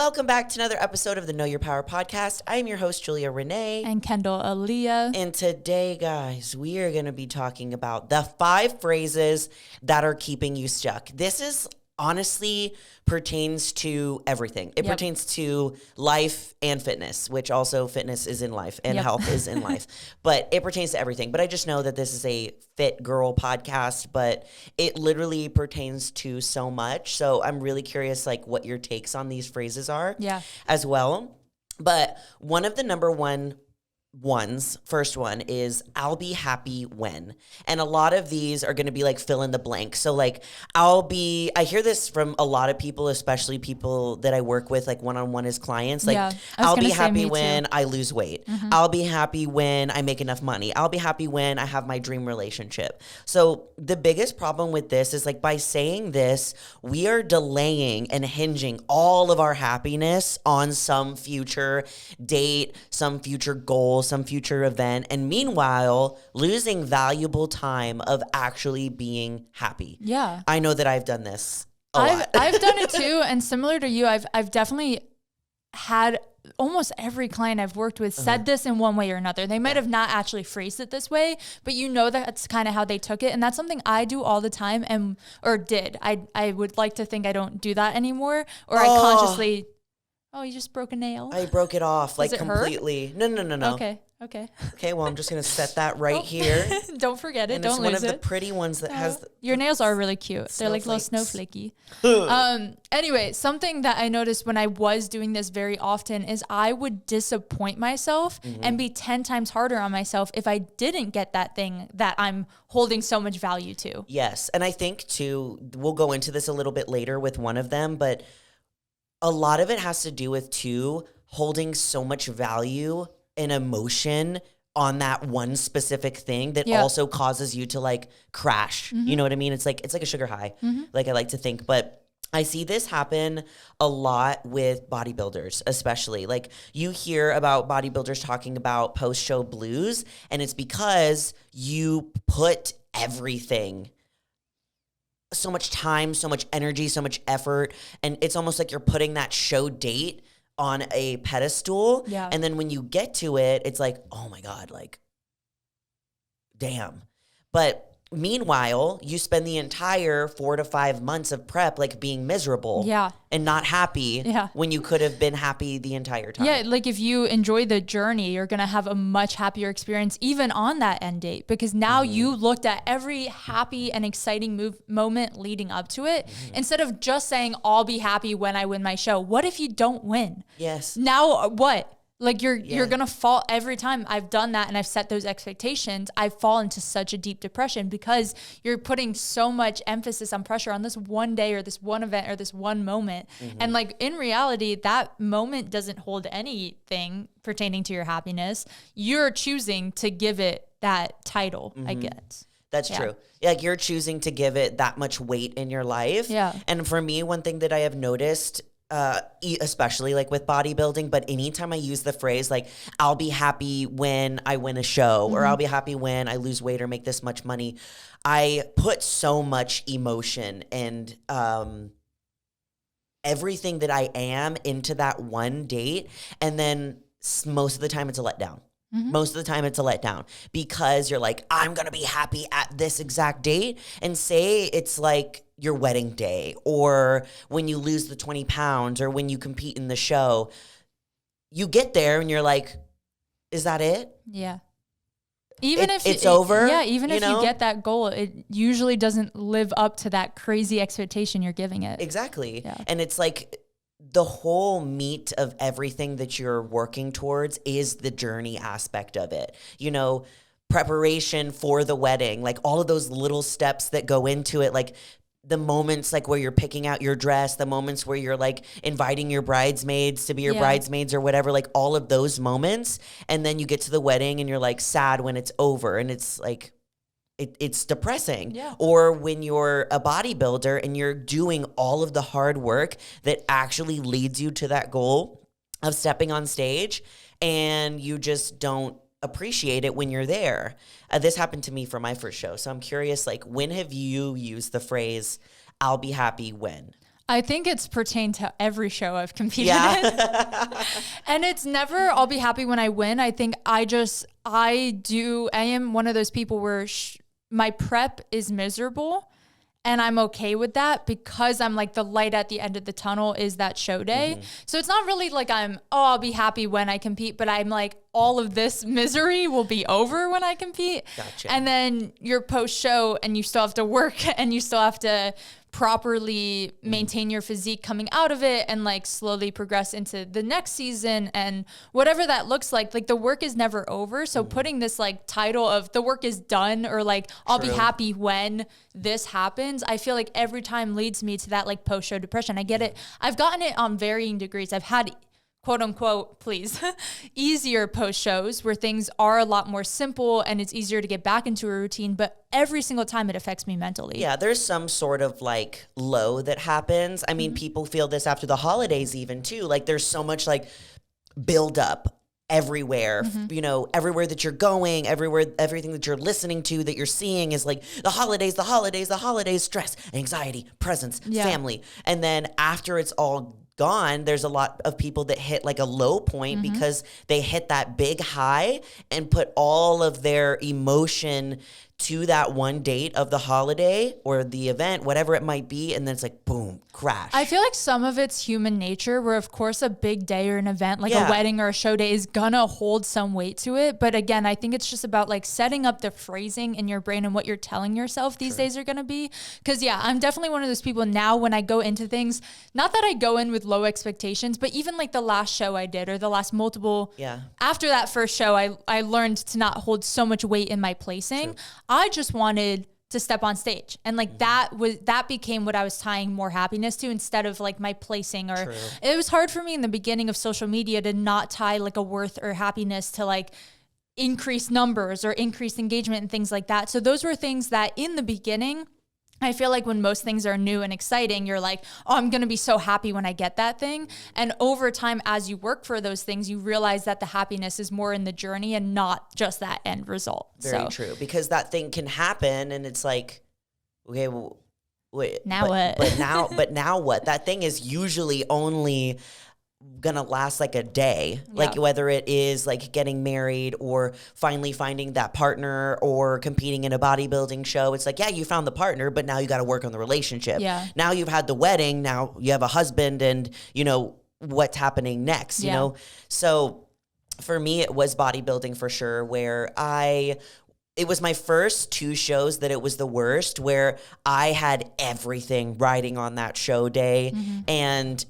Welcome back to another episode of the Know Your Power podcast. I am your host, Julia Renee. And Kendall Aaliyah. And today, guys, we are going to be talking about the 5 phrases that are keeping you stuck. This is honestly pertains to everything. It pertains to life and fitness, which also fitness is in life and health is in life. But it pertains to everything. But I just know that this is a fit girl podcast, but it literally pertains to so much. So I'm really curious, like, what your takes on these phrases are as well. But one of the number one first one is I'll be happy when. And a lot of these are going to be like fill in the blank. So like I hear this from a lot of people, especially people that I work with like one-on-one as clients. Like I'll be happy when I lose weight. Mm-hmm. I'll be happy when I make enough money. I'll be happy when I have my dream relationship. So the biggest problem with this is like by saying this, we are delaying and hinging all of our happiness on some future date, some future goal, some future event, and meanwhile losing valuable time of actually being happy. Yeah. I know that I've done this a lot. I've done it too, and similar to you, I've definitely had almost every client I've worked with said this in one way or another. They might have not actually phrased it this way, but you know that's kind of how they took it, and that's something I do all the time or did. I would like to think I don't do that anymore, or I consciously. Oh, you just broke a nail? I broke it off like completely. Hurt? No. Okay. Okay, well, I'm just going to set that right here. Don't forget it. And don't lose it. It's one of the pretty ones that has... Your nails are really cute. They're like little snowflakey. Anyway, something that I noticed when I was doing this very often is I would disappoint myself and be 10 times harder on myself if I didn't get that thing that I'm holding so much value to. Yes, and I think, too, we'll go into this a little bit later with one of them, but a lot of it has to do with, too, holding so much value and emotion on that one specific thing that also causes you to like crash. You know what I mean? It's like a sugar high, like I like to think. But I see this happen a lot with bodybuilders, especially. Like you hear about bodybuilders talking about post-show blues, and it's because you put everything, so much time, so much energy, so much effort, and it's almost like you're putting that show date on a pedestal. Yeah. And then when you get to it, it's like, oh my God, like, damn. But meanwhile, you spend the entire 4 to 5 months of prep like being miserable and not happy when you could have been happy the entire time. Yeah, like if you enjoy the journey, you're going to have a much happier experience even on that end date because now you looked at every happy and exciting moment leading up to it instead of just saying, I'll be happy when I win my show. What if you don't win? Yes. Now what? Like you're going to fall every time I've done that and I've set those expectations. I fall into such a deep depression because you're putting so much emphasis on pressure on this one day or this one event or this one moment. And like in reality, that moment doesn't hold anything pertaining to your happiness. You're choosing to give it that title, I guess. That's true. Like you're choosing to give it that much weight in your life. Yeah. And for me, one thing that I have noticed especially like with bodybuilding, but anytime I use the phrase like I'll be happy when I win a show or I'll be happy when I lose weight or make this much money, I put so much emotion and everything that I am into that one date, and then most of the time it's a letdown. Most of the time it's a letdown because you're like, I'm going to be happy at this exact date. And say it's like your wedding day or when you lose the 20 pounds or when you compete in the show, you get there and you're like, is that it? Yeah. Even if it's over. Yeah. Even if you get that goal, it usually doesn't live up to that crazy expectation you're giving it. Exactly. Yeah. And it's like, the whole meat of everything that you're working towards is the journey aspect of it. You know, preparation for the wedding, like all of those little steps that go into it, like the moments like where you're picking out your dress, the moments where you're like inviting your bridesmaids to be your bridesmaids or whatever, like all of those moments. And then you get to the wedding and you're like sad when it's over and it's like, it's depressing. Yeah. Or when you're a bodybuilder and you're doing all of the hard work that actually leads you to that goal of stepping on stage and you just don't appreciate it when you're there. This happened to me for my first show. So I'm curious, like, when have you used the phrase, I'll be happy when? I think it's pertained to every show I've competed in. Yeah. And it's never, I'll be happy when I win. I think I am one of those people where my prep is miserable. And I'm okay with that because I'm like the light at the end of the tunnel is that show day. Mm-hmm. So it's not really like I'll be happy when I compete, but I'm like, all of this misery will be over when I compete. Gotcha. And then you're post show and you still have to work and you still have to properly maintain your physique coming out of it and like slowly progress into the next season and whatever that looks like the work is never over. So putting this like title of the work is done or like I'll be happy when this happens, I feel like every time leads me to that like post show depression. I get it. I've gotten it on varying degrees. I've had quote unquote, please, easier post shows where things are a lot more simple and it's easier to get back into a routine. But every single time it affects me mentally. Yeah, there's some sort of like low that happens. I mean, people feel this after the holidays even too. Like there's so much like build up everywhere, you know, everywhere that you're going, everything that you're listening to, that you're seeing is like the holidays, stress, anxiety, presence, family. And then after it's all gone, there's a lot of people that hit like a low point because they hit that big high and put all of their emotion to that one date of the holiday or the event, whatever it might be, and then it's like, boom, crash. I feel like some of it's human nature where, of course, a big day or an event like a wedding or a show day is gonna hold some weight to it. But again, I think it's just about like setting up the phrasing in your brain and what you're telling yourself these days are gonna be. Because I'm definitely one of those people now when I go into things, not that I go in with low expectations, but even like the last show I did or the last multiple, after that first show, I learned to not hold so much weight in my placing. I just wanted to step on stage. And like that became what I was tying more happiness to instead of like my placing or it was hard for me in the beginning of social media to not tie like a worth or happiness to like increased numbers or increased engagement and things like that. So those were things that in the beginning, I feel like when most things are new and exciting, you're like, oh, I'm going to be so happy when I get that thing. And over time, as you work for those things, you realize that the happiness is more in the journey and not just that end result. Very true. Because that thing can happen and it's like, okay, well, wait. What? But now what? That thing is usually only gonna last like a day, like whether it is like getting married or finally finding that partner or competing in a bodybuilding show. It's like, you found the partner, but now you got to work on the relationship. Now you've had the wedding, now you have a husband, and you know what's happening next, you know? So for me, it was bodybuilding for sure, where it was my first 2 shows that it was the worst, where I had everything riding on that show day. And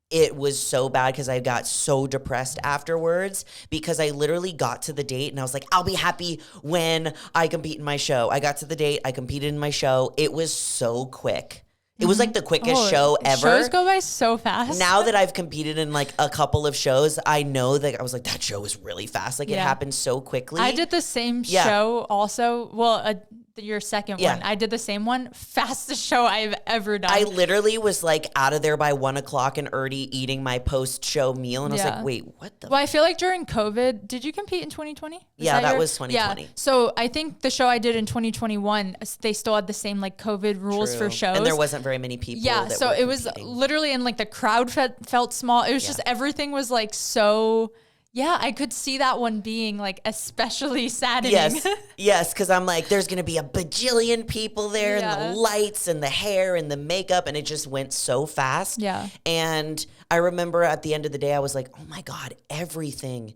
it was so bad because I got so depressed afterwards because I literally got to the date and I was like, I'll be happy when I compete in my show. I got to the date, I competed in my show. It was so quick. It was like the quickest show ever. Shows go by so fast. Now that I've competed in like a couple of shows, I know that I was like, that show was really fast. Like it happened so quickly. I did the same show also. Well, your second one. I did the same one. Fastest show I've ever done. I literally was like out of there by 1:00 and already eating my post-show meal. And I was like, wait, what the? Well, I feel like during COVID, did you compete in 2020? That was 2020. Yeah. So I think the show I did in 2021, they still had the same like COVID rules for shows. And there wasn't very many people. Yeah. So it was literally, and like the crowd felt small. It was just, everything was like so... Yeah, I could see that one being like especially saddening. Yes, because I'm like, there's going to be a bajillion people there and the lights and the hair and the makeup, and it just went so fast. Yeah. And I remember at the end of the day, I was like, oh my God, everything,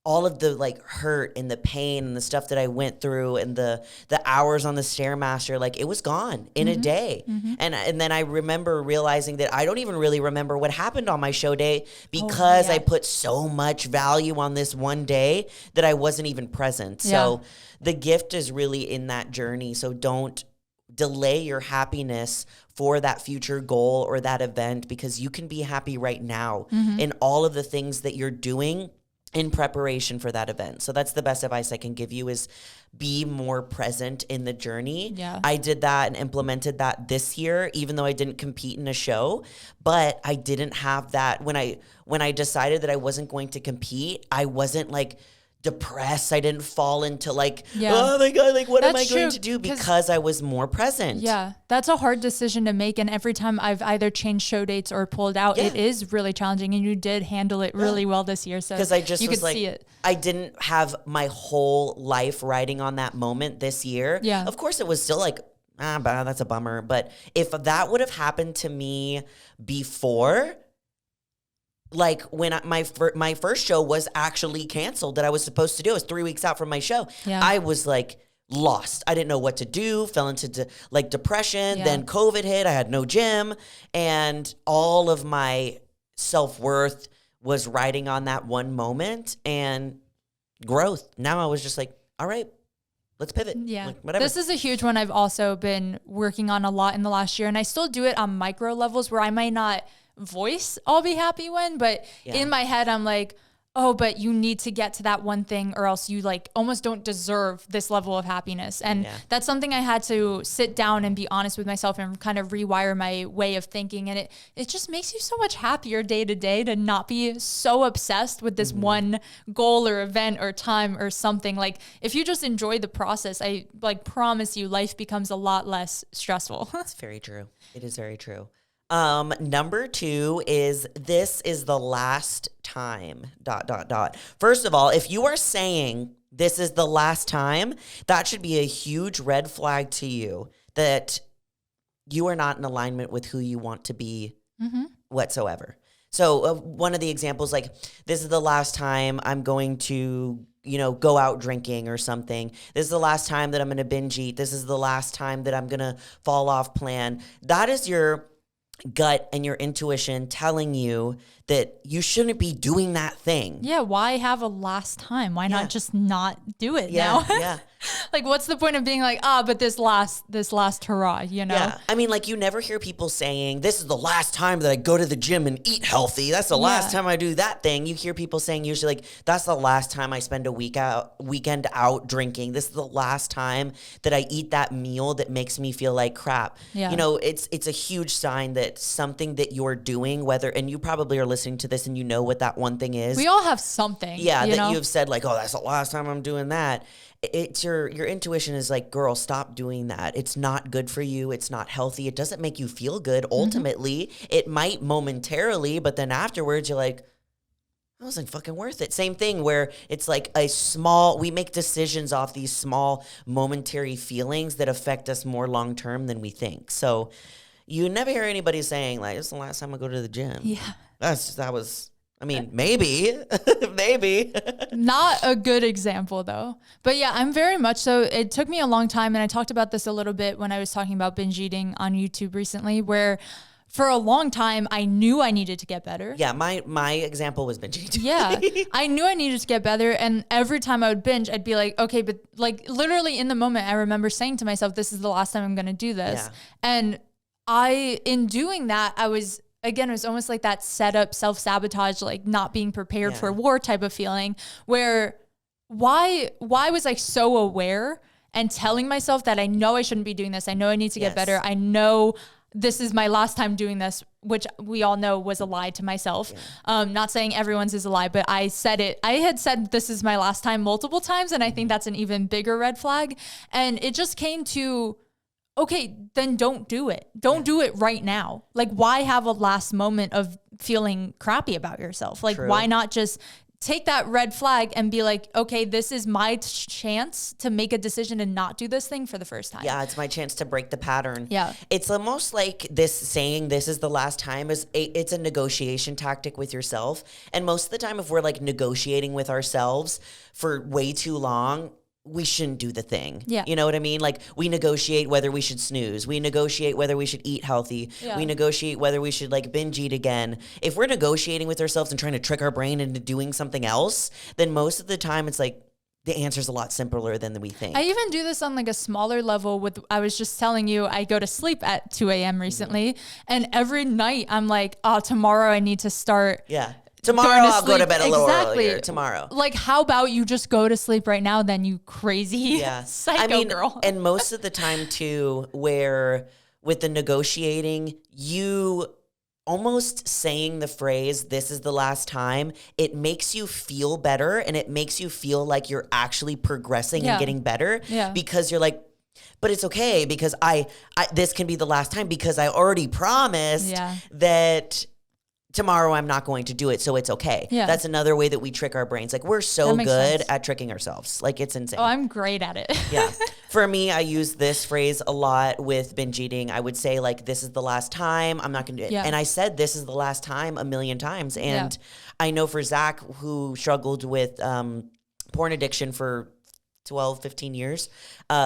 all of the like hurt and the pain and the stuff that I went through and the hours on the Stairmaster, like it was gone in a day. And then I remember realizing that I don't even really remember what happened on my show day because I put so much value on this one day that I wasn't even present. So the gift is really in that journey. So don't delay your happiness for that future goal or that event, because you can be happy right now in all of the things that you're doing in preparation for that event. So that's the best advice I can give you, is be more present in the journey. I did that and implemented that this year, even though I didn't compete in a show, but I didn't have that when I decided that I wasn't going to compete. I wasn't like depressed. I didn't fall into like, Yeah. oh my God, like what am I That's going true, to do? 'cause- Because I was more present. Yeah, that's a hard decision to make. And every time I've either changed show dates or pulled out, it is really challenging. And you did handle it really well this year. So Because I just you was could like, see it. I didn't have my whole life riding on that moment this year. Yeah. Of course, it was still like, that's a bummer. But if that would have happened to me before, like when my first show was actually canceled that I was supposed to do, it was 3 weeks out from my show. Yeah. I was like lost. I didn't know what to do, fell into like depression. Yeah. Then COVID hit. I had no gym, and all of my self-worth was riding on that one moment and growth. Now I was just like, all right, let's pivot. Yeah. Like, whatever. This is a huge one I've also been working on a lot in the last year. And I still do it on micro levels where I might not voice I'll be happy when, but in my head, I'm like, oh, but you need to get to that one thing or else you like almost don't deserve this level of happiness. And that's something I had to sit down and be honest with myself and kind of rewire my way of thinking. And it just makes you so much happier day to day to not be so obsessed with this one goal or event or time or something. Like if you just enjoy the process, I like promise you life becomes a lot less stressful. It's very true. It is very true. Number 2 is this is the last time, ... First of all, if you are saying this is the last time, that should be a huge red flag to you that you are not in alignment with who you want to be whatsoever. So one of the examples, like, this is the last time I'm going to, go out drinking or something. This is the last time that I'm going to binge eat. This is the last time that I'm going to fall off plan. That is your gut and your intuition telling you that you shouldn't be doing that thing. Yeah, why have a last time? Why not just not do it now? Yeah. Like, what's the point of being like, but this last hurrah, Yeah. I mean, like, you never hear people saying, this is the last time that I go to the gym and eat healthy. That's the last time I do that thing. You hear people saying usually like, that's the last time I spend a weekend out drinking. This is the last time that I eat that meal that makes me feel like crap. Yeah. It's a huge sign that something that you're doing, and you probably are listening to this and you know what that one thing is. We all have something. Yeah, that you've said like, oh, that's the last time I'm doing that. It's your intuition is like, girl, stop doing that. It's not good for you. It's not healthy. It doesn't make you feel good. Ultimately, it might momentarily, but then afterwards you're like, that wasn't fucking worth it. Same thing where it's like we make decisions off these small momentary feelings that affect us more long term than we think. So you never hear anybody saying like, this is the last time I go to the gym. Yeah. Maybe. Not a good example though. But yeah, I'm very much so. It took me a long time. And I talked about this a little bit when I was talking about binge eating on YouTube recently, where for a long time, I knew I needed to get better. Yeah, my example was binge eating. Yeah, I knew I needed to get better. And every time I would binge, I'd be like, okay, but like literally in the moment, I remember saying to myself, this is the last time I'm going to do this. Yeah. And in doing that, it was almost like that setup, self-sabotage, like not being prepared for war type of feeling where why was I so aware and telling myself that I know I shouldn't be doing this. I know I need to get better. I know this is my last time doing this, which we all know was a lie to myself. Not saying everyone's is a lie, but I said it. I had said this is my last time multiple times. And I think that's an even bigger red flag. And it just came to, okay, then don't do it. Don't do it right now. Like, why have a last moment of feeling crappy about yourself? Like, why not just take that red flag and be like, okay, this is my chance to make a decision and not do this thing for the first time. Yeah, it's my chance to break the pattern. Yeah. It's almost like saying this is the last time it's a negotiation tactic with yourself. And most of the time, if we're like negotiating with ourselves for way too long, we shouldn't do the thing. Yeah. You know what I mean? Like, we negotiate whether we should snooze. We negotiate whether we should eat healthy. Yeah. We negotiate whether we should like binge eat again. If we're negotiating with ourselves and trying to trick our brain into doing something else, then most of the time it's like the answer's a lot simpler than we think. I even do this on like a smaller level I was just telling you, I go to sleep at 2 a.m. recently. And every night I'm like, tomorrow I need to start. Yeah. Tomorrow I'll go to bed a little earlier. Tomorrow. Like, how about you just go to sleep right now then, you crazy psycho girl. And most of the time too, where with the negotiating, you almost saying the phrase, this is the last time, it makes you feel better and it makes you feel like you're actually progressing and getting better because you're like, but it's okay because I this can be the last time because I already promised that tomorrow I'm not going to do it, so it's okay. Yeah. That's another way that we trick our brains. Like, we're so good at tricking ourselves. Like, it's insane. Oh, I'm great at it. Yeah. For me, I use this phrase a lot with binge eating. I would say, like, this is the last time. I'm not going to do it. Yeah. And I said this is the last time a million times. And I know for Zach, who struggled with porn addiction for 12, 15 years,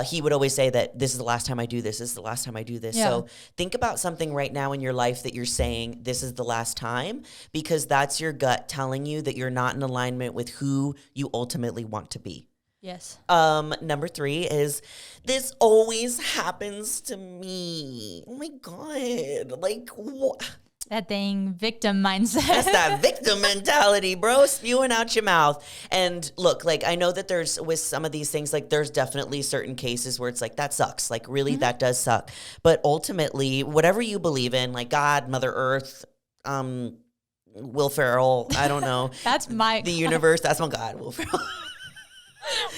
he would always say that this is the last time I do this. This is the last time I do this. So think about something right now in your life that you're saying, this is the last time, because that's your gut telling you that you're not in alignment with who you ultimately want to be. Yes. Number 3 is, this always happens to me. Oh my God. Like, what? That thing, victim mindset. That's that victim mentality, bro, spewing out your mouth. And look, like, I know that there's, with some of these things, like, there's definitely certain cases where it's like, that sucks. Like, really, that does suck. But ultimately, whatever you believe in, like God, Mother Earth, Will Ferrell, I don't know. That's my... The universe, that's my God, Will Ferrell.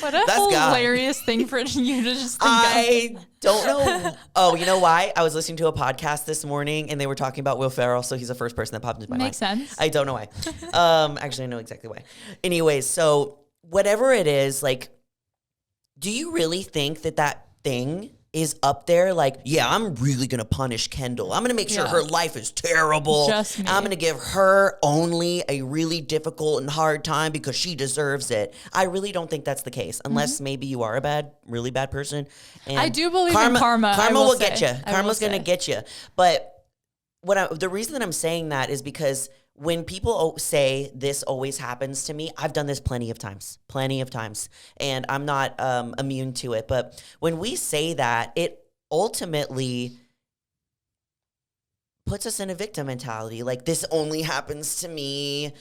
What a hilarious thing for you to just think I don't know. Oh, you know why? I was listening to a podcast this morning and they were talking about Will Ferrell, so he's the first person that popped into my mind. Makes sense. I don't know why. Actually, I know exactly why. Anyways, so whatever it is, like, do you really think that that thing is up there? Like, yeah, I'm really going to punish Kendall. I'm going to make sure her life is terrible. Just me. I'm going to give her only a really difficult and hard time because she deserves it. I really don't think that's the case, unless maybe you are a really bad person. And I do believe in karma. Karma will get you. Karma's going to get you. But the reason that I'm saying that is because when people say this always happens to me, I've done this plenty of times, and I'm not immune to it. But when we say that, it ultimately puts us in a victim mentality. Like, this only happens to me,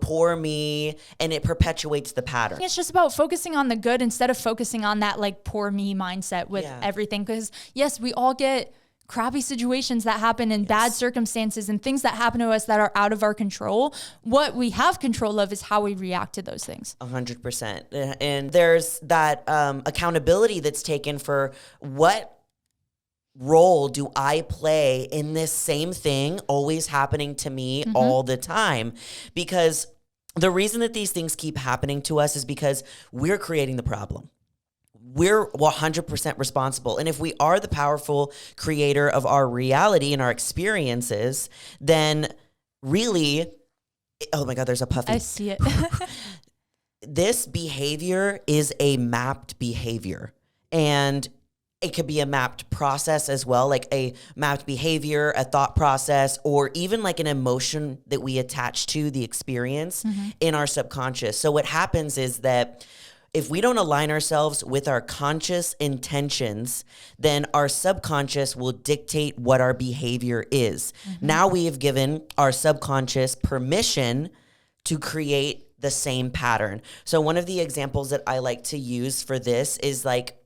poor me, and it perpetuates the pattern. It's just about focusing on the good instead of focusing on that, like, poor me mindset with everything. Because yes, we all get crappy situations that happen in bad circumstances and things that happen to us that are out of our control. What we have control of is how we react to those things. 100%. And there's that accountability that's taken for, what role do I play in this same thing always happening to me all the time? Because the reason that these things keep happening to us is because we're creating the problem. We're 100% responsible. And if we are the powerful creator of our reality and our experiences, then really, oh my God, there's a puffy. I see it. This behavior is a mapped behavior. And it could be a mapped process as well, like a mapped behavior, a thought process, or even like an emotion that we attach to the experience in our subconscious. So what happens is that if we don't align ourselves with our conscious intentions, then our subconscious will dictate what our behavior is. Now we have given our subconscious permission to create the same pattern. So one of the examples that I like to use for this is like,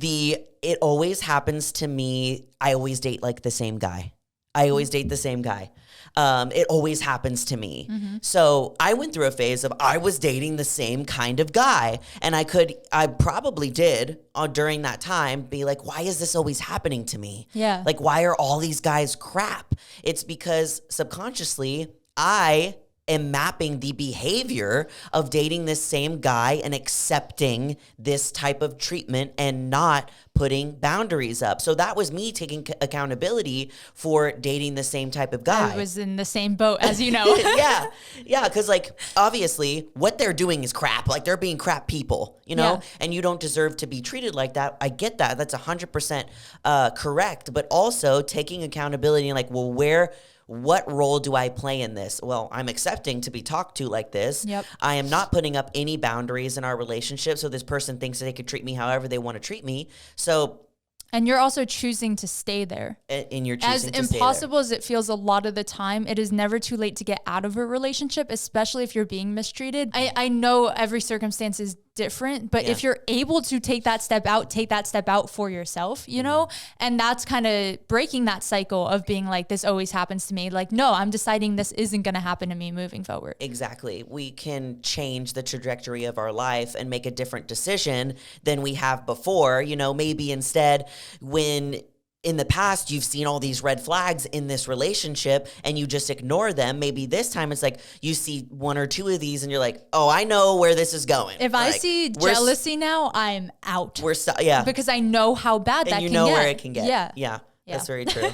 it always happens to me. I always date like the same guy. It always happens to me. So I went through a phase of I was dating the same kind of guy. And I probably did during that time be like, why is this always happening to me? Yeah. Like, why are all these guys crap? It's because subconsciously I am mapping the behavior of dating this same guy and accepting this type of treatment and not putting boundaries up. So that was me taking accountability for dating the same type of guy. I was in the same boat, as you know. Yeah. Because like, obviously what they're doing is crap. Like, they're being crap people, and you don't deserve to be treated like that. I get that. That's 100% correct. But also taking accountability and like, well, what role do I play in this? Well, I'm accepting to be talked to like this. Yep. I am not putting up any boundaries in our relationship. So this person thinks that they could treat me however they want to treat me. And you're also choosing to stay there. And you're choosing to stay there. As impossible as it feels a lot of the time, it is never too late to get out of a relationship, especially if you're being mistreated. I know every circumstance is different. But Yeah. if you're able to take that step out for yourself, you know, and that's kind of breaking that cycle of being like, this always happens to me. Like, no, I'm deciding this isn't going to happen to me moving forward. Exactly. We can change the trajectory of our life and make a different decision than we have before. You know, maybe instead, when in the past you've seen all these red flags in this relationship and you just ignore them, maybe this time it's like you see one or two of these and you're like, oh, I know where this is going. If I see jealousy now, I'm out. Yeah. Because I know how bad that can get. And you know where it can get. Yeah. Yeah. That's very true.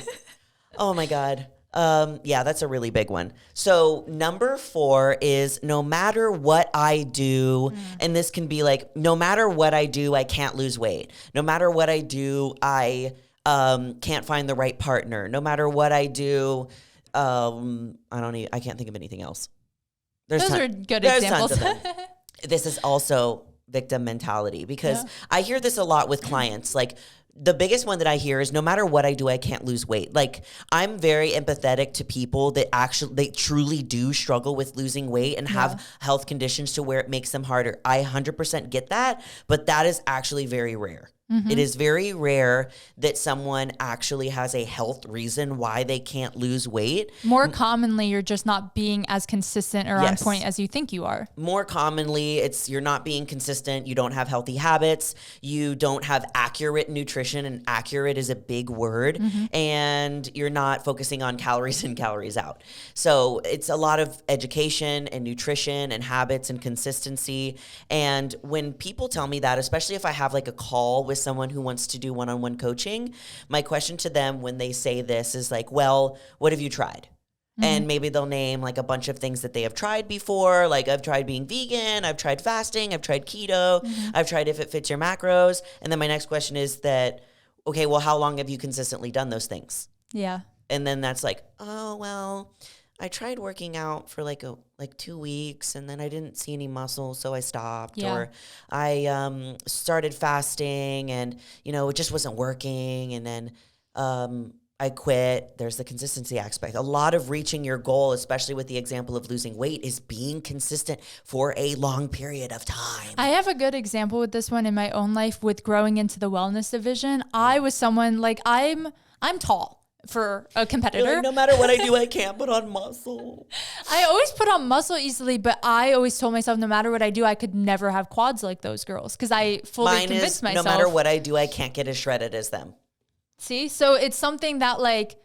Oh my God. Yeah, that's a really big one. So number 4 is no matter what I do, and this can be like, no matter what I do, I can't lose weight. No matter what I do, I can't find the right partner. No matter what I do, I can't think of anything else. Those are good examples. Tons of them. This is also victim mentality because I hear this a lot with clients. Like, the biggest one that I hear is no matter what I do, I can't lose weight. Like, I'm very empathetic to people that they truly do struggle with losing weight and have health conditions to where it makes them harder. I 100% get that, but that is actually very rare. It is very rare that someone actually has a health reason why they can't lose weight. More commonly, you're just not being as consistent or on point as you think you are. More commonly, it's you're not being consistent. You don't have healthy habits. You don't have accurate nutrition, and accurate is a big word. And you're not focusing on calories in, calories out. So it's a lot of education and nutrition and habits and consistency. And when people tell me that, especially if I have like a call with someone who wants to do one-on-one coaching, my question to them when they say this is like, well, what have you tried? And maybe they'll name like a bunch of things that they have tried before. Like, I've tried being vegan, I've tried fasting, I've tried keto, I've tried if it fits your macros. And then my next question is that, okay, well, how long have you consistently done those things? Yeah. And then that's like, oh, well, I tried working out for like 2 weeks and then I didn't see any muscle, so I stopped. Yeah. Or I started fasting and, it just wasn't working. And then I quit. There's the consistency aspect. A lot of reaching your goal, especially with the example of losing weight, is being consistent for a long period of time. I have a good example with this one in my own life with growing into the wellness division. I was someone like, I'm tall for a competitor. You're like, no matter what I do, I can't put on muscle. I always put on muscle easily, but I always told myself no matter what I do, I could never have quads like those girls because I fully convinced myself. No matter what I do, I can't get as shredded as them. See, so it's something that like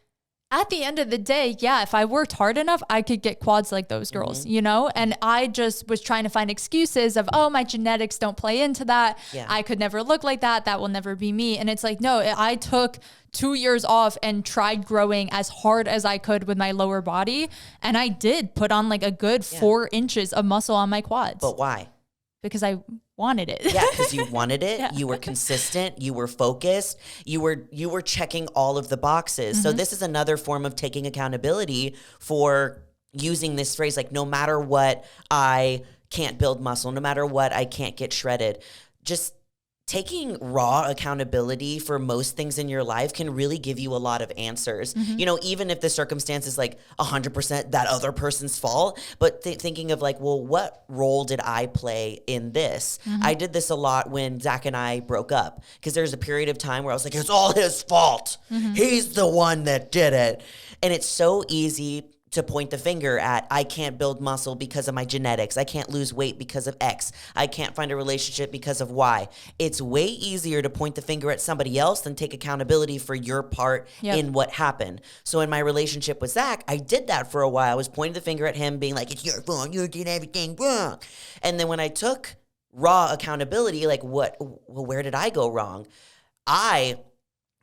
at the end of the day, yeah, if I worked hard enough, I could get quads like those girls, And I just was trying to find excuses of, oh, my genetics don't play into that. Yeah. I could never look like that. That will never be me. And it's like, no, I took 2 years off and tried growing as hard as I could with my lower body. And I did put on like a good 4 inches of muscle on my quads. But why? Because I wanted it. Yeah, because you wanted it. Yeah. You were consistent. You were focused. You were checking all of the boxes. So this is another form of taking accountability for using this phrase, like, no matter what, I can't build muscle. No matter what, I can't get shredded. Just taking raw accountability for most things in your life can really give you a lot of answers. Even if the circumstance is like 100% that other person's fault, but thinking of like, well, what role did I play in this? I did this a lot when Zach and I broke up because there's a period of time where I was like, it's all his fault. He's the one that did it. And it's so easy to point the finger at, I can't build muscle because of my genetics. I can't lose weight because of X. I can't find a relationship because of Y. It's way easier to point the finger at somebody else than take accountability for your part in what happened. So in my relationship with Zach, I did that for a while. I was pointing the finger at him, being like, it's your fault. You did everything wrong. And then when I took raw accountability, like, where did I go wrong? I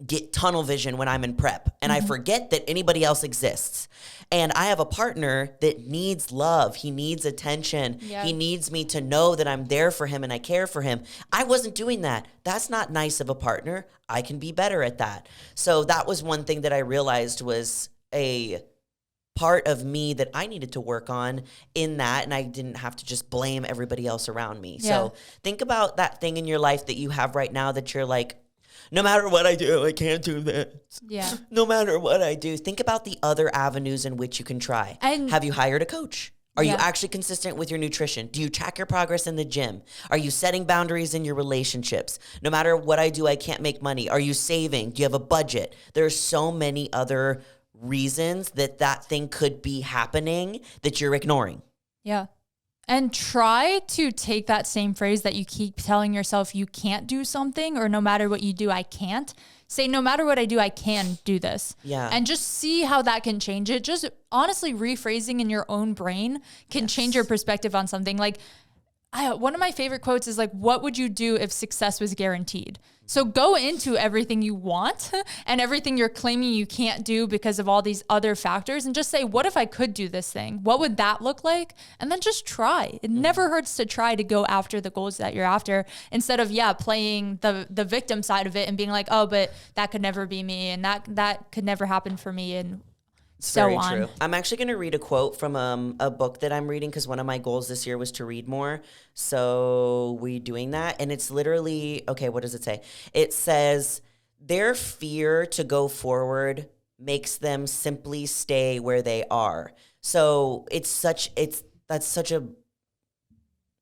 get tunnel vision when I'm in prep and I forget that anybody else exists. And I have a partner that needs love. He needs attention. Yep. He needs me to know that I'm there for him and I care for him. I wasn't doing that. That's not nice of a partner. I can be better at that. So that was one thing that I realized was a part of me that I needed to work on in that. And I didn't have to just blame everybody else around me. Yeah. So think about that thing in your life that you have right now that you're like, no matter what I do, I can't do this. Yeah. No matter what I do. Think about the other avenues in which you can try. And have you hired a coach? Are you Yeah. actually consistent with your nutrition? Do you track your progress in the gym? Are you setting boundaries in your relationships? No matter what I do, I can't make money. Are you saving? Do you have a budget? There's so many other reasons that that thing could be happening that you're ignoring. Yeah. And try to take that same phrase that you keep telling yourself you can't do something, or no matter what you do, I can't. Say, no matter what I do, I can do this. Yeah. And just see how that can change it. Just honestly rephrasing in your own brain can change your perspective on something. Like, one of my favorite quotes is like, what would you do if success was guaranteed? So go into everything you want and everything you're claiming you can't do because of all these other factors, and just say, what if I could do this thing? What would that look like? And then just try. It never hurts to try to go after the goals that you're after, instead of, playing the victim side of it and being like, oh, but that could never be me, and that could never happen for me, and so Very on. true. I'm actually going to read a quote from a book that I'm reading, because one of my goals this year was to read more. So we're doing that. And it's literally, okay, what does it say? It says, their fear to go forward makes them simply stay where they are. So that's such a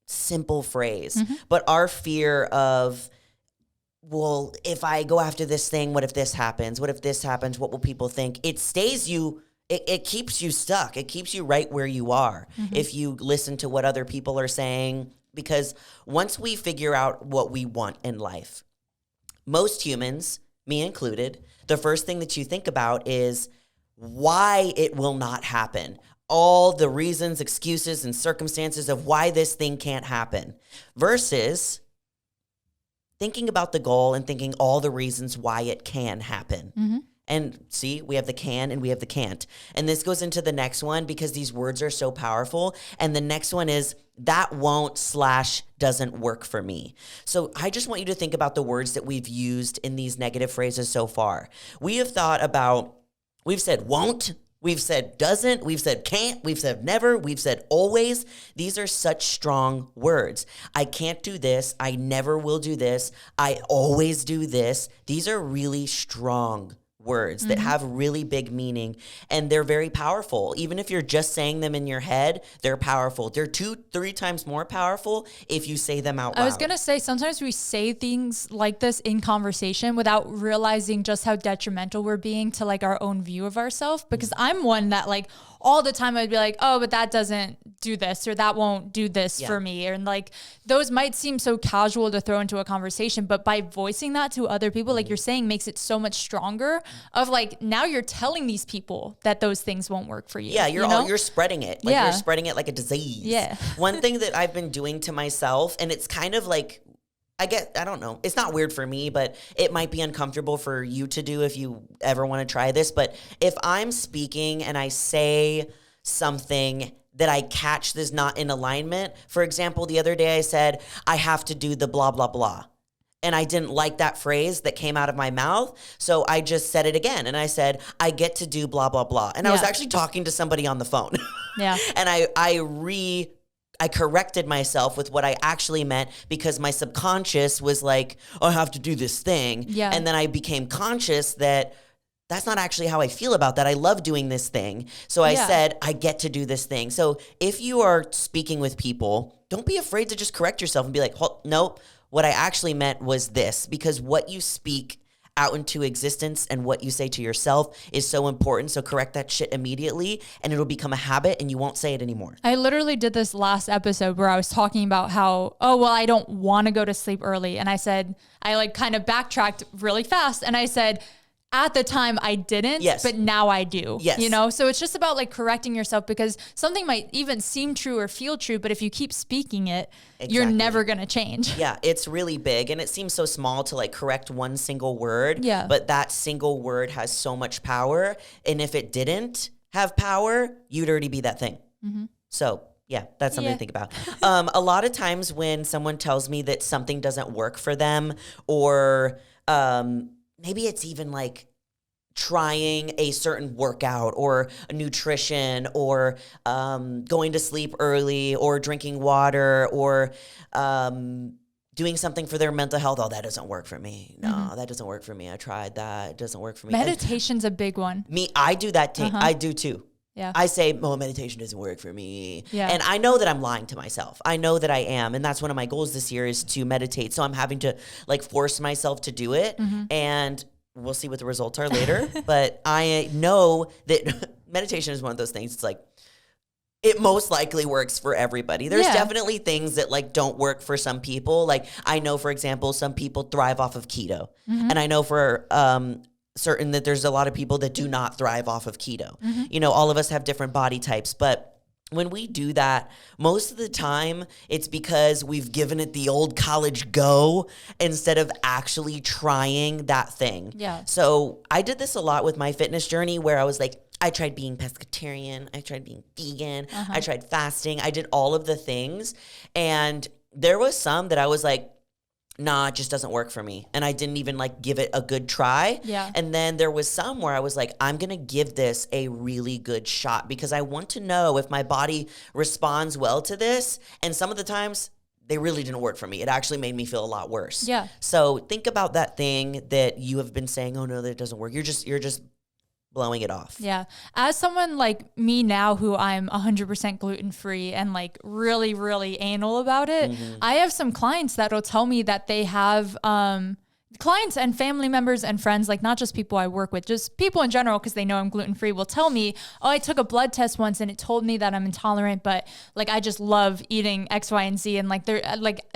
simple phrase. But our fear of, well, if I go after this thing, what if this happens? What if this happens? What will people think? It keeps you stuck. It keeps you right where you are if you listen to what other people are saying. Because once we figure out what we want in life, most humans, me included, the first thing that you think about is why it will not happen. All the reasons, excuses, and circumstances of why this thing can't happen, versus thinking about the goal and thinking all the reasons why it can happen. And see, we have the can and we have the can't. And this goes into the next one, because these words are so powerful. And the next one is, that won't / doesn't work for me. So I just want you to think about the words that we've used in these negative phrases so far. We have thought about, we've said won't, we've said doesn't, we've said can't, we've said never, we've said always. These are such strong words. I can't do this. I never will do this. I always do this. These are really strong words that have really big meaning, and they're very powerful. Even if you're just saying them in your head, they're powerful. They're 2-3 times more powerful if you say them out loud. I was going to say, sometimes we say things like this in conversation without realizing just how detrimental we're being to like our own view of ourselves. Because I'm one that like all the time I'd be like, oh, but that doesn't do this, or that won't do this for me. And like, those might seem so casual to throw into a conversation, but by voicing that to other people, like you're saying, makes it so much stronger of like, now you're telling these people that those things won't work for you. Yeah, you're spreading it. Like you're spreading it like a disease. Yeah. One thing that I've been doing to myself, and it's kind of like, I don't know, it's not weird for me, but it might be uncomfortable for you to do if you ever want to try this. But if I'm speaking and I say something that I catch that's not in alignment, for example, the other day I said, I have to do the blah, blah, blah. And I didn't like that phrase that came out of my mouth. So I just said it again. And I said, I get to do blah, blah, blah. And I was actually talking to somebody on the phone. Yeah. And I corrected myself with what I actually meant, because my subconscious was like, oh, I have to do this thing. Yeah. And then I became conscious that that's not actually how I feel about that. I love doing this thing. So I said, I get to do this thing. So if you are speaking with people, don't be afraid to just correct yourself and be like, nope, what I actually meant was this. Because what you speak out into existence and what you say to yourself is so important. So correct that shit immediately, and it'll become a habit and you won't say it anymore. I literally did this last episode where I was talking about how, oh, well, I don't want to go to sleep early. And I said, I like kind of backtracked really fast. And I said, at the time I didn't, but now I do. Yes. You know, so it's just about like correcting yourself, because something might even seem true or feel true, but if you keep speaking it, you're never going to change. Yeah, it's really big. And it seems so small to like correct one single word. Yeah. But that single word has so much power. And if it didn't have power, you'd already be that thing. So yeah, that's something to think about. A lot of times when someone tells me that something doesn't work for them, or maybe it's even like trying a certain workout or a nutrition, or going to sleep early, or drinking water, or doing something for their mental health. Oh, that doesn't work for me. No, that doesn't work for me. I tried that. It doesn't work for me. Meditation's a big one. I do that too. I do too. Yeah. I say, oh, meditation doesn't work for me. Yeah. And I know that I'm lying to myself. I know that I am. And that's one of my goals this year is to meditate. So I'm having to like force myself to do it. And we'll see what the results are later. But I know that meditation is one of those things. It's like, it most likely works for everybody. There's definitely things that like don't work for some people. Like I know, for example, some people thrive off of keto. And I know for certain that there's a lot of people that do not thrive off of keto. You know, all of us have different body types, but when we do that, most of the time it's because we've given it the old college go instead of actually trying that thing. Yeah. So I did this a lot with my fitness journey where I was like, I tried being pescatarian, I tried being vegan, I tried fasting, I did all of the things. And there was some that I was like, nah, it just doesn't work for me. And I didn't even like give it a good try. Yeah. And then there was some where I was like, I'm going to give this a really good shot because I want to know if my body responds well to this. And some of the times they really didn't work for me. It actually made me feel a lot worse. Yeah. So think about that thing that you have been saying, oh no, that doesn't work. You're just blowing it off. Yeah. As someone like me now who I'm 100% gluten-free and like really, really anal about it, I have some clients that'll tell me that they have clients and family members and friends, like not just people I work with, just people in general, because they know I'm gluten-free, will tell me, oh, I took a blood test once and it told me that I'm intolerant, but like I just love eating X, Y, and Z. And like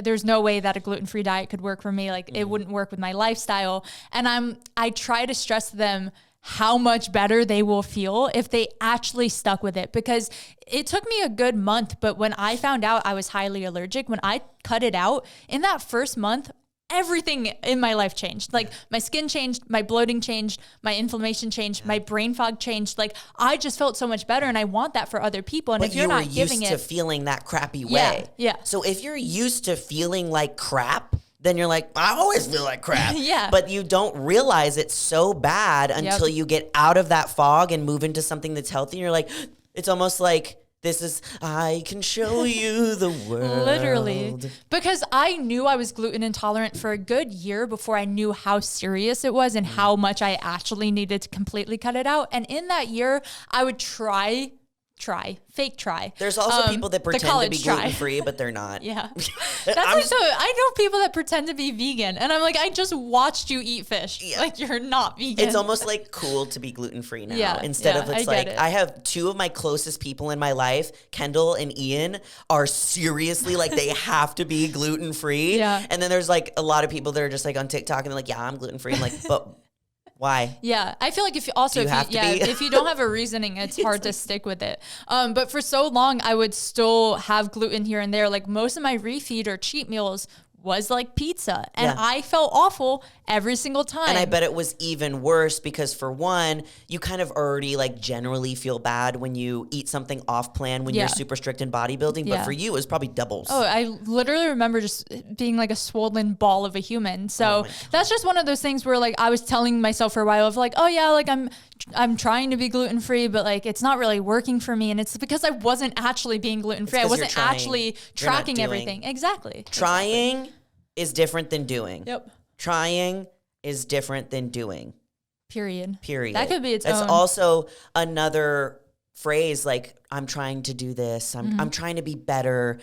there's no way that a gluten-free diet could work for me. Like it wouldn't work with my lifestyle. And I try to stress to them how much better they will feel if they actually stuck with it. Because it took me a good month, but when I found out I was highly allergic, when I cut it out, in that first month, everything in my life changed. Like my skin changed, my bloating changed, my inflammation changed, my brain fog changed. Like I just felt so much better, and I want that for other people. And but if you're not giving used to feeling that crappy Yeah, way. yeah. So if you're used to feeling like crap, then you're like, I always feel like crap. Yeah. But you don't realize it's so bad until you get out of that fog and move into something that's healthy. And you're like, it's almost like I can show you the world. Literally. Because I knew I was gluten intolerant for a good year before I knew how serious it was and how much I actually needed to completely cut it out. And in that year, I would fake try. There's also people that pretend to be try. gluten-free, but they're not. Yeah. That's like so, I know people that pretend to be vegan, and I'm like, I just watched you eat fish. Yeah. Like, you're not vegan. It's almost like cool to be gluten-free now. Yeah, Instead of it's I like, get it. I have two of my closest people in my life, Kendall and Ian, are seriously like, they have to be gluten-free. Yeah. And then there's like a lot of people that are just like on TikTok and they're like, yeah, I'm gluten-free. I'm like, but why? Yeah, I feel like if you if you don't have a reasoning, it's hard to stick with it. But for so long, I would still have gluten here and there. Like most of my refeed or cheat meals was like pizza, and I felt awful every single time. And I bet it was even worse because for one, you kind of already like generally feel bad when you eat something off plan when you're super strict in bodybuilding. But for you, it was probably doubles. Oh, I literally remember just being like a swollen ball of a human. So that's just one of those things where like I was telling myself for a while of like, oh yeah, like I'm trying to be gluten free, but like it's not really working for me. And it's because I wasn't actually being gluten free. I wasn't actually tracking everything. Exactly. Trying is different than doing. Yep. Trying is different than doing. Period. That could be its That's own. also another phrase like, I'm trying to do this. I'm trying to be better.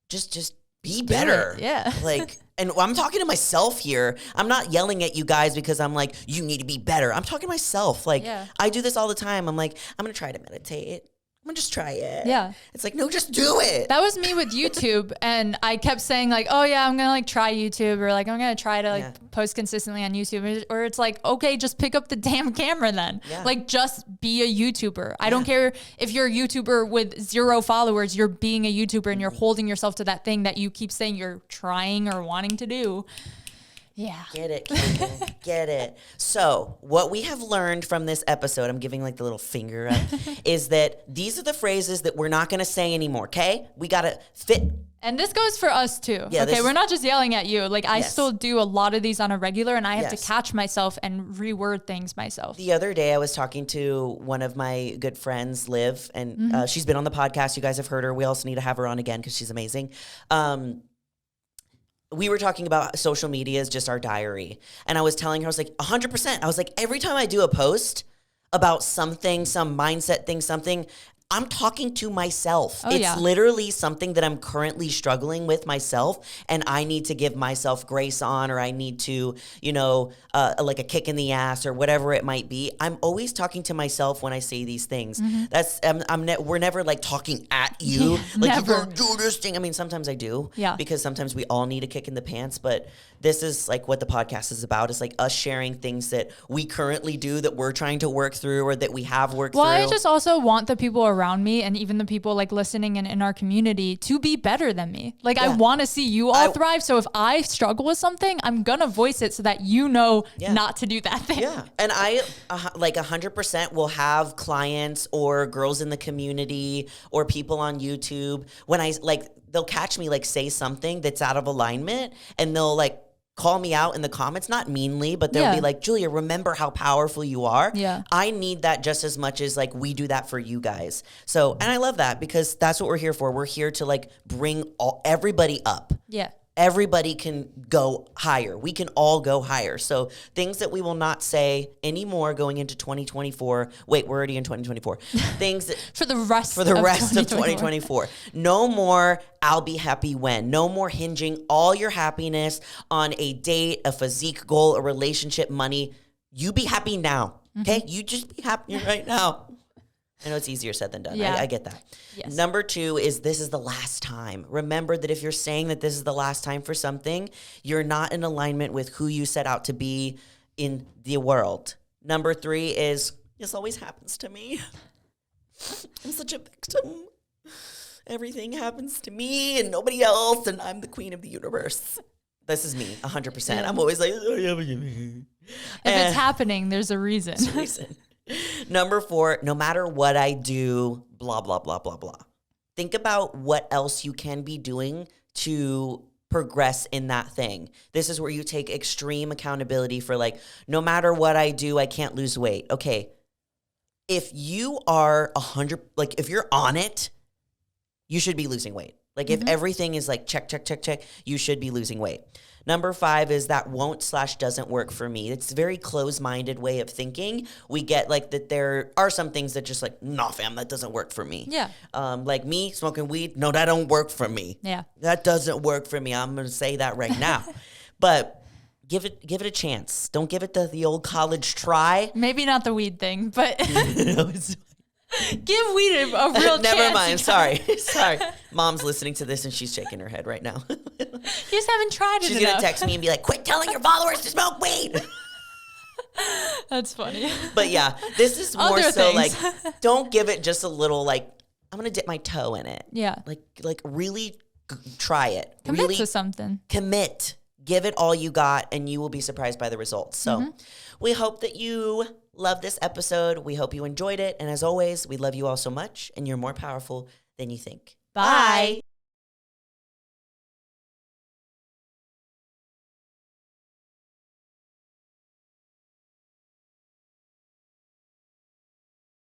Just be better. Yeah. Like, and I'm talking to myself here. I'm not yelling at you guys because I'm like, you need to be better. I'm talking to myself. Like, I do this all the time. I'm like, I'm going to try to meditate. I'm gonna just try it. Yeah. It's like, no, just do it. That was me with YouTube. And I kept saying like, oh yeah, I'm gonna like try YouTube, or like I'm gonna try to like post consistently on YouTube. Or it's like, okay, just pick up the damn camera then. Yeah. Like just be a YouTuber. I don't care if you're a YouTuber with 0 followers, you're being a YouTuber and you're holding yourself to that thing that you keep saying you're trying or wanting to do. Yeah. Get it, Kendall. Get it. So, what we have learned from this episode, I'm giving like the little finger up, is that these are the phrases that we're not going to say anymore, okay? We got to fit. And this goes for us too. Yeah, okay, we're not just yelling at you. Like I still do a lot of these on a regular, and I have to catch myself and reword things myself. The other day, I was talking to one of my good friends, Liv, and she's been on the podcast. You guys have heard her. We also need to have her on again because she's amazing. We were talking about social media as just our diary. And I was telling her, I was like, 100%. I was like, every time I do a post, about something, some mindset thing, something, I'm talking to myself. Oh, It's yeah. literally something that I'm currently struggling with myself, and I need to give myself grace on, or I need to, like a kick in the ass or whatever it might be. I'm always talking to myself when I say these things. That's we're never like talking at you, like you Never. don't do this thing. I mean, sometimes I do, Yeah. because sometimes we all need a kick in the pants. But this is like what the podcast is about. It's like us sharing things that we currently do that we're trying to work through, or that we have worked Well, through. I just also want the people around me and even the people like listening and in our community to be better than me. Like I Yeah. want to see you all thrive. So if I struggle with something, I'm going to voice it so that you know Yeah. not to do that thing. Yeah. And I like 100% will have clients or girls in the community or people on YouTube when they'll catch me like say something that's out of alignment, and they'll like call me out in the comments, not meanly, but they'll Yeah. be like, Julia, remember how powerful you are. Yeah. I need that just as much as like we do that for you guys. So, and I love that, because that's what we're here for. We're here to like bring everybody up. Yeah. Everybody can go higher. We can all go higher. So things that we will not say anymore going into 2024. Wait, we're already in 2024. Things that For the rest of 2024. No more I'll be happy when. No more hinging all your happiness on a date, a physique goal, a relationship, money. You be happy now. Okay? You just be happy right now. I know it's easier said than done. Yeah. I get that. Yes. Number 2 is this is the last time. Remember that if you're saying that this is the last time for something, you're not in alignment with who you set out to be in the world. Number 3 is this always happens to me. I'm such a victim. Everything happens to me and nobody else, and I'm the queen of the universe. This is me, 100%. Yeah. I'm always like, If it's happening, there's a reason. reason. Number 4, no matter what I do, blah, blah, blah, blah, blah. Think about what else you can be doing to progress in that thing. This is where you take extreme accountability for like, no matter what I do, I can't lose weight. Okay. If you are 100, like if you're on it, you should be losing weight. Like if everything is like check, check, check, check, you should be losing weight. Number 5 is that won't/doesn't work for me. It's a very closed-minded way of thinking. We get like that there are some things that just like, nah, fam, that doesn't work for me. Yeah. Like me smoking weed, no, that don't work for me. Yeah. That doesn't work for me. I'm gonna say that right now. But give it a chance. Don't give it the old college try. Maybe not the weed thing, but No, it's- give weed a real chance. Never mind. Sorry. Mom's listening to this and she's shaking her head right now. You just haven't tried it She's enough. gonna text me and be like, "Quit telling your followers to smoke weed." That's funny. But yeah, this is more Other so things. like, don't give it just a little like, I'm gonna dip my toe in it. Yeah. Like really try it. Commit really to something. commit. Give it all you got, and you will be surprised by the results. So we hope that you love this episode. We hope you enjoyed it. And as always, we love you all so much, and you're more powerful than you think. Bye.